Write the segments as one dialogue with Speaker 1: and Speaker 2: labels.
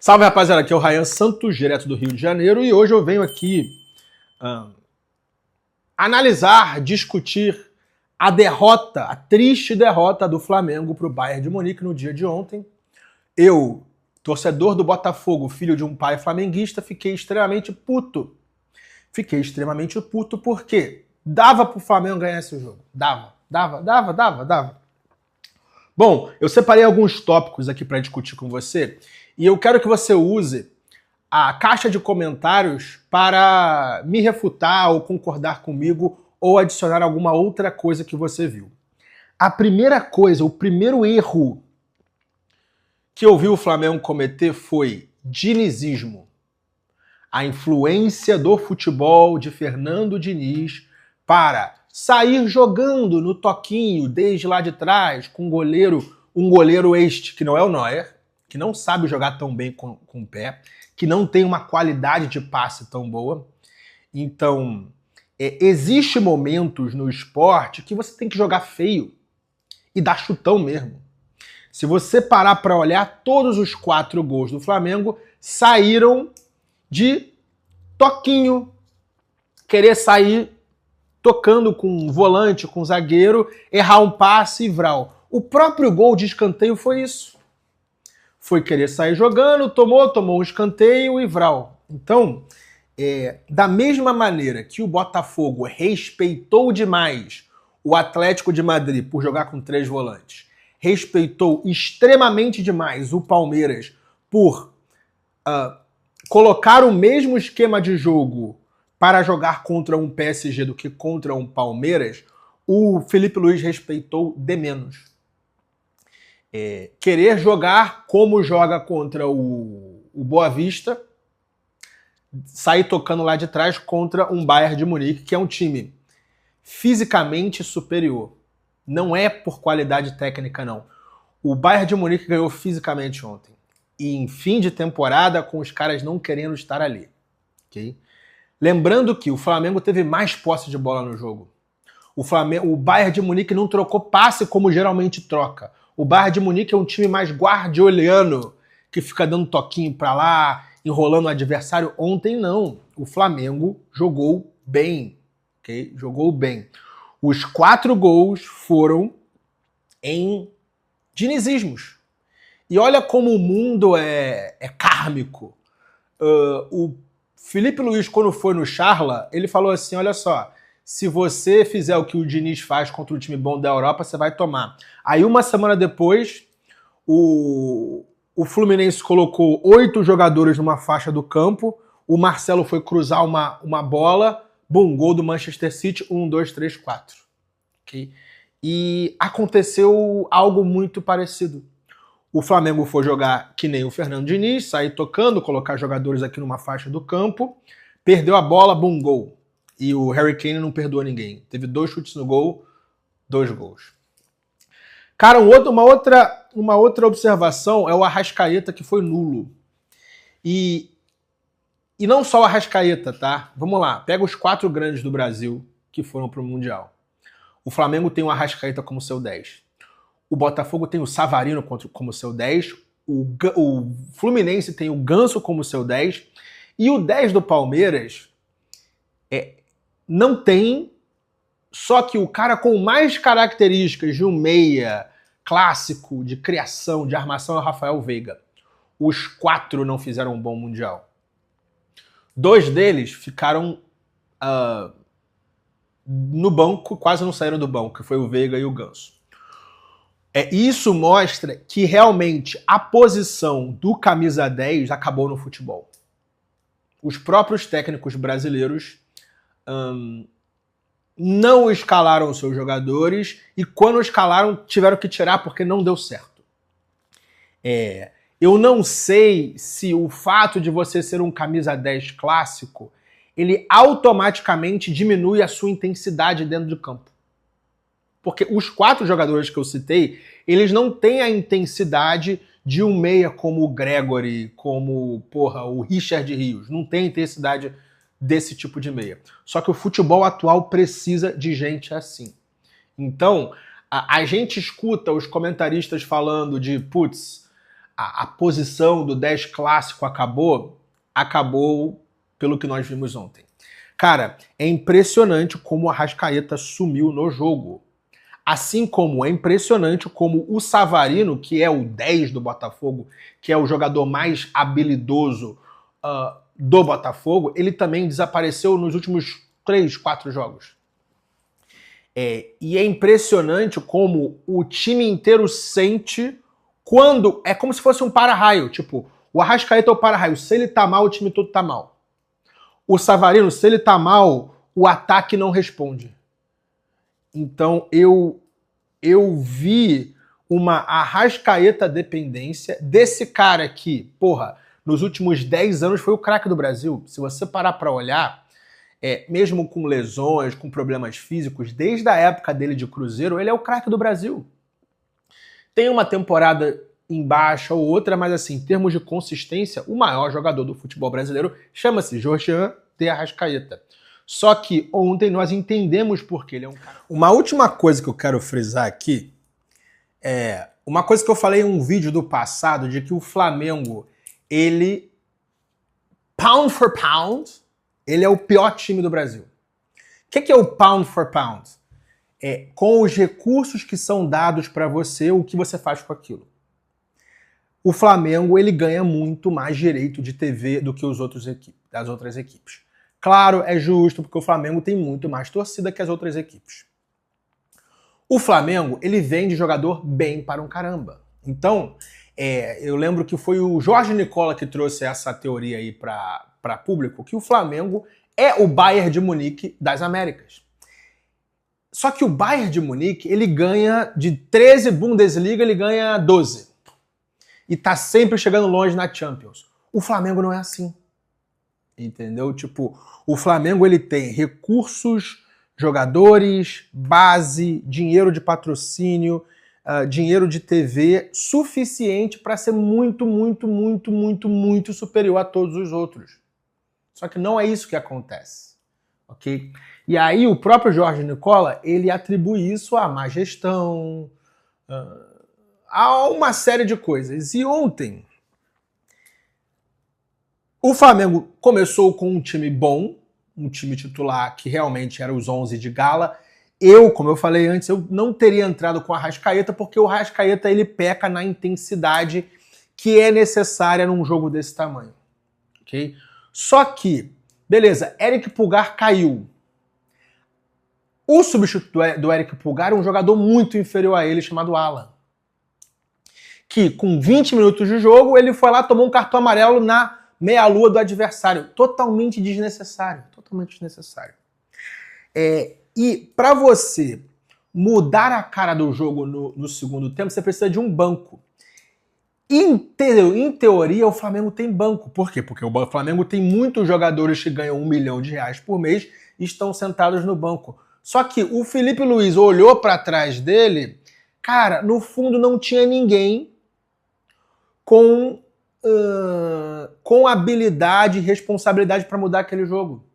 Speaker 1: Salve, rapaziada, aqui é o Ryan Santos, direto do Rio de Janeiro, e hoje eu venho aqui analisar, discutir a derrota, a triste derrota do Flamengo para o Bayern de Munique no dia de ontem. Eu, torcedor do Botafogo, filho de um pai flamenguista, fiquei extremamente puto. Fiquei extremamente puto porque dava pro Flamengo ganhar esse jogo. Dava. Bom, eu separei alguns tópicos aqui para discutir com você e eu quero que você use a caixa de comentários para me refutar ou concordar comigo ou adicionar alguma outra coisa que você viu. A primeira coisa, o primeiro erro que eu vi o Flamengo cometer foi dinizismo. A influência do futebol de Fernando Diniz para sair jogando no toquinho desde lá de trás com um goleiro este que não é o Neuer, que não sabe jogar tão bem com o pé, que não tem uma qualidade de passe tão boa. Então, existe momentos no esporte que você tem que jogar feio e dar chutão mesmo. Se você parar para olhar, todos os 4 gols do Flamengo saíram de toquinho, querer sair tocando com um volante, com um zagueiro, errar um passe e vral. O próprio gol de escanteio foi isso. Foi querer sair jogando, tomou um escanteio e vral. Então, da mesma maneira que o Botafogo respeitou demais o Atlético de Madrid por jogar com 3 volantes, respeitou extremamente demais o Palmeiras por colocar o mesmo esquema de jogo para jogar contra um PSG do que contra um Palmeiras, o Felipe Luiz respeitou de menos. Querer jogar como joga contra o Boa Vista, sair tocando lá de trás contra um Bayern de Munique, que é um time fisicamente superior. Não é por qualidade técnica, não. O Bayern de Munique ganhou fisicamente ontem. E em fim de temporada, com os caras não querendo estar ali. Okay? Lembrando que o Flamengo teve mais posse de bola no jogo. O Bayern de Munique não trocou passe como geralmente troca. O Bayern de Munique é um time mais guardioliano, que fica dando toquinho pra lá, enrolando o adversário. Ontem não. O Flamengo jogou bem. Okay? Jogou bem. Os 4 gols foram em dinizismos. E olha como o mundo é kármico. O Felipe Luiz, quando foi no Charla, ele falou assim, olha só, se você fizer o que o Diniz faz contra o time bom da Europa, você vai tomar. Aí uma semana depois, o Fluminense colocou 8 jogadores numa faixa do campo, o Marcelo foi cruzar uma bola, bum, gol do Manchester City, 1, 2, 3, 4. Okay? E aconteceu algo muito parecido. O Flamengo foi jogar que nem o Fernando Diniz, sair tocando, colocar jogadores aqui numa faixa do campo, perdeu a bola, bum, gol. E o Harry Kane não perdoou ninguém. Teve 2 chutes no gol, 2 gols. Cara, uma outra observação é o Arrascaeta, que foi nulo. E não só o Arrascaeta, tá? Vamos lá, pega os 4 grandes do Brasil que foram pro Mundial. O Flamengo tem o Arrascaeta como seu 10. O Botafogo tem o Savarino como seu 10. O Fluminense tem o Ganso como seu 10. E o 10 do Palmeiras não tem, só que o cara com mais características de um meia clássico, de criação, de armação é o Rafael Veiga. Os 4 não fizeram um bom Mundial. 2 deles ficaram no banco, quase não saíram do banco, que foi o Veiga e o Ganso. Isso mostra que realmente a posição do camisa 10 acabou no futebol. Os próprios técnicos brasileiros não escalaram os seus jogadores e quando escalaram tiveram que tirar porque não deu certo. Eu não sei se o fato de você ser um camisa 10 clássico, ele automaticamente diminui a sua intensidade dentro de campo. Porque os 4 jogadores que eu citei, eles não têm a intensidade de um meia como o Gregory, como o Richard Rios. Não tem a intensidade desse tipo de meia. Só que o futebol atual precisa de gente assim. Então, a gente escuta os comentaristas falando de, a posição do 10 clássico acabou pelo que nós vimos ontem. Cara, é impressionante como o Arrascaeta sumiu no jogo. Assim como é impressionante como o Savarino, que é o 10 do Botafogo, que é o jogador mais habilidoso do Botafogo, ele também desapareceu nos últimos 3, 4 jogos. E é impressionante como o time inteiro sente quando... É como se fosse um para-raio. Tipo, o Arrascaeta é o para-raio. Se ele tá mal, o time todo tá mal. O Savarino, se ele tá mal, o ataque não responde. Então, eu vi uma Arrascaeta dependência desse cara que, porra, nos últimos 10 anos foi o craque do Brasil. Se você parar pra olhar, mesmo com lesões, com problemas físicos, desde a época dele de Cruzeiro, ele é o craque do Brasil. Tem uma temporada em baixa ou outra, mas assim, em termos de consistência, o maior jogador do futebol brasileiro chama-se Georgian de Arrascaeta. Só que ontem nós entendemos por que ele é um cara... Uma última coisa que eu quero frisar aqui é uma coisa que eu falei em um vídeo do passado, de que o Flamengo, ele, pound for pound, ele é o pior time do Brasil. O que é o pound for pound? Com os recursos que são dados para você, o que você faz com aquilo. O Flamengo, ele ganha muito mais direito de TV do que das outras equipes. Claro, é justo, porque o Flamengo tem muito mais torcida que as outras equipes. O Flamengo, ele vende jogador bem para um caramba. Então, eu lembro que foi o Jorge Nicola que trouxe essa teoria aí para público, que o Flamengo é o Bayern de Munique das Américas. Só que o Bayern de Munique, ele ganha de 13 Bundesliga, ele ganha 12. E tá sempre chegando longe na Champions. O Flamengo não é assim. Entendeu? Tipo, o Flamengo, ele tem recursos, jogadores, base, dinheiro de patrocínio, dinheiro de TV suficiente para ser muito, muito, muito, muito, muito superior a todos os outros. Só que não é isso que acontece. Ok? E aí o próprio Jorge Nicola, ele atribui isso à má gestão, a uma série de coisas. E ontem, o Flamengo começou com um time bom, um time titular que realmente era os 11 de gala. Como eu falei antes, eu não teria entrado com o Arrascaeta, porque o Arrascaeta, ele peca na intensidade que é necessária num jogo desse tamanho. Ok? Só que, beleza, Eric Pulgar caiu. O substituto do Eric Pulgar é um jogador muito inferior a ele, chamado Alan. Que com 20 minutos de jogo, ele foi lá, tomou um cartão amarelo na meia-lua do adversário. Totalmente desnecessário. Totalmente desnecessário. E para você mudar a cara do jogo no segundo tempo, você precisa de um banco. Em teoria, o Flamengo tem banco. Por quê? Porque o Flamengo tem muitos jogadores que ganham R$1 milhão por mês e estão sentados no banco. Só que o Felipe Luiz olhou para trás dele, cara, no fundo não tinha ninguém com habilidade e responsabilidade para mudar aquele jogo.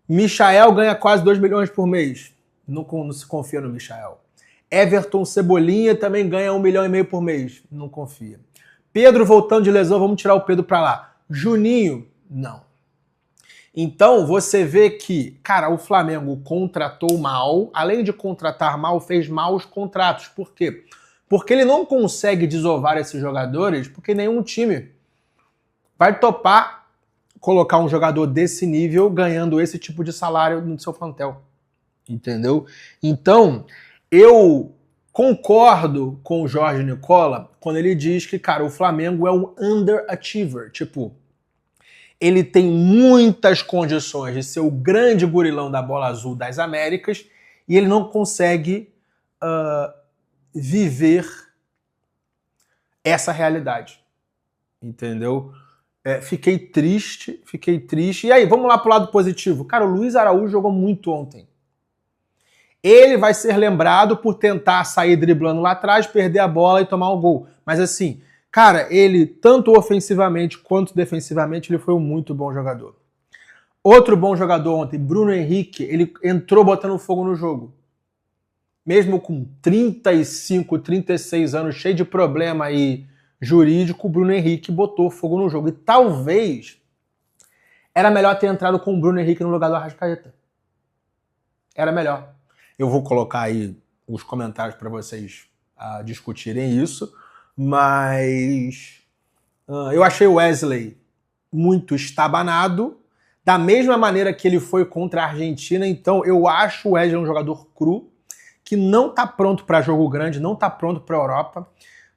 Speaker 1: Michael ganha quase 2 milhões por mês. Não se confia no Michael. Everton Cebolinha também ganha 1,5 milhão por mês. Não confia. Pedro voltando de lesão, vamos tirar o Pedro para lá. Juninho, não. Então você vê que, cara, o Flamengo contratou mal, além de contratar mal, fez maus contratos. Por quê? Porque ele não consegue desovar esses jogadores, porque nenhum time vai topar colocar um jogador desse nível ganhando esse tipo de salário no seu plantel. Entendeu? Então, eu concordo com o Jorge Nicola quando ele diz que, cara, o Flamengo é um underachiever. Tipo, ele tem muitas condições de ser o grande gurilão da bola azul das Américas e ele não consegue viver essa realidade. Entendeu? Fiquei triste. E aí, vamos lá pro lado positivo. Cara, o Luiz Araújo jogou muito ontem. Ele vai ser lembrado por tentar sair driblando lá atrás, perder a bola e tomar um gol. Mas assim, cara, ele, tanto ofensivamente quanto defensivamente, ele foi um muito bom jogador. Outro bom jogador ontem, Bruno Henrique, ele entrou botando fogo no jogo. mesmo com 35, 36 anos, cheio de problema aí jurídico, o Bruno Henrique botou fogo no jogo. E talvez era melhor ter entrado com o Bruno Henrique no lugar do Arrascaeta. Era melhor. Eu vou colocar aí os comentários para vocês discutirem isso, mas eu achei o Wesley muito estabanado, da mesma maneira que ele foi contra a Argentina. Então eu acho o Wesley um jogador cru, que não tá pronto para jogo grande, não tá pronto para Europa.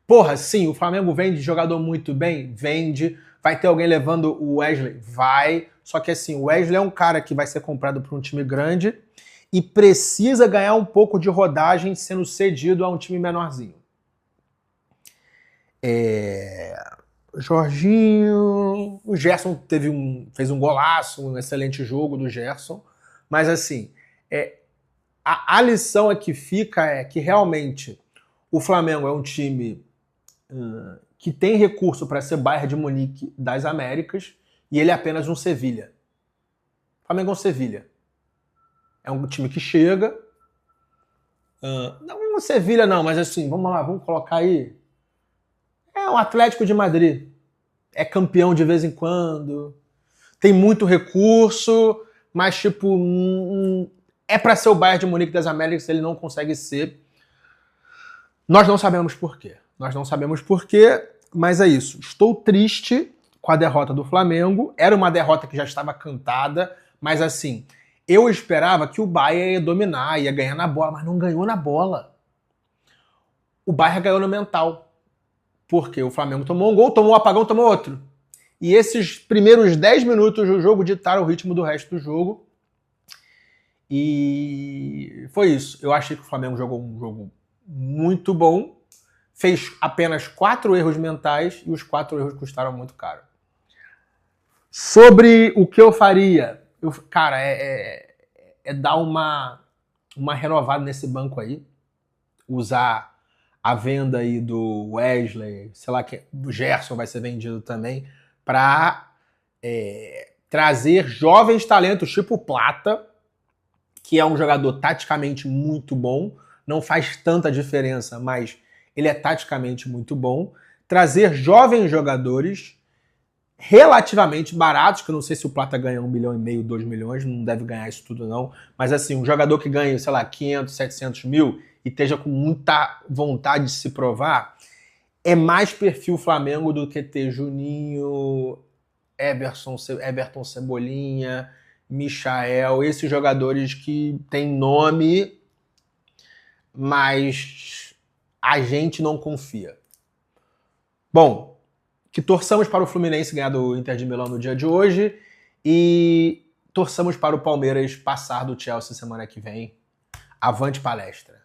Speaker 1: Porra, sim, o Flamengo vende jogador muito bem? Vende. Vai ter alguém levando o Wesley? Vai. Só que assim, o Wesley é um cara que vai ser comprado por um time grande e precisa ganhar um pouco de rodagem sendo cedido a um time menorzinho. Jorginho... O Gerson fez um golaço, um excelente jogo do Gerson. Mas assim, a lição que fica é que realmente o Flamengo é um time que tem recurso para ser Bayern de Munique das Américas e ele é apenas um Sevilha. O Flamengo é um Sevilha. É um time que chega... não um Sevilha não, mas assim, vamos lá, vamos colocar aí... É um Atlético de Madrid. É campeão de vez em quando. Tem muito recurso, mas tipo... é para ser o Bayern de Munique das Américas, ele não consegue ser. Nós não sabemos por quê. Mas é isso. Estou triste com a derrota do Flamengo. Era uma derrota que já estava cantada, mas assim, eu esperava que o Bayern ia dominar, ia ganhar na bola, mas não ganhou na bola. O Bayern ganhou no mental. Porque o Flamengo tomou um gol, tomou um apagão, tomou outro. E esses primeiros 10 minutos do jogo ditaram o ritmo do resto do jogo. E foi isso. Eu achei que o Flamengo jogou um jogo muito bom. Fez apenas 4 erros mentais e os 4 erros custaram muito caro. Sobre o que eu faria, cara, dar uma renovada nesse banco aí. Usar a venda aí do Wesley, sei lá, que o Gerson vai ser vendido também, para trazer jovens talentos tipo Plata, que é um jogador taticamente muito bom, não faz tanta diferença, mas ele é taticamente muito bom. Trazer jovens jogadores relativamente baratos, que eu não sei se o Plata ganha 1,5 milhão, 2 milhões, não deve ganhar isso tudo não, mas assim, um jogador que ganha, sei lá, 500, 700 mil e esteja com muita vontade de se provar, é mais perfil Flamengo do que ter Juninho, Everton Cebolinha, Michael, esses jogadores que têm nome, mas a gente não confia. Bom, que torçamos para o Fluminense ganhar do Inter de Milão no dia de hoje e torçamos para o Palmeiras passar do Chelsea semana que vem. Avante palestra.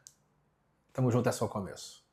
Speaker 1: Tamo junto, é só o começo.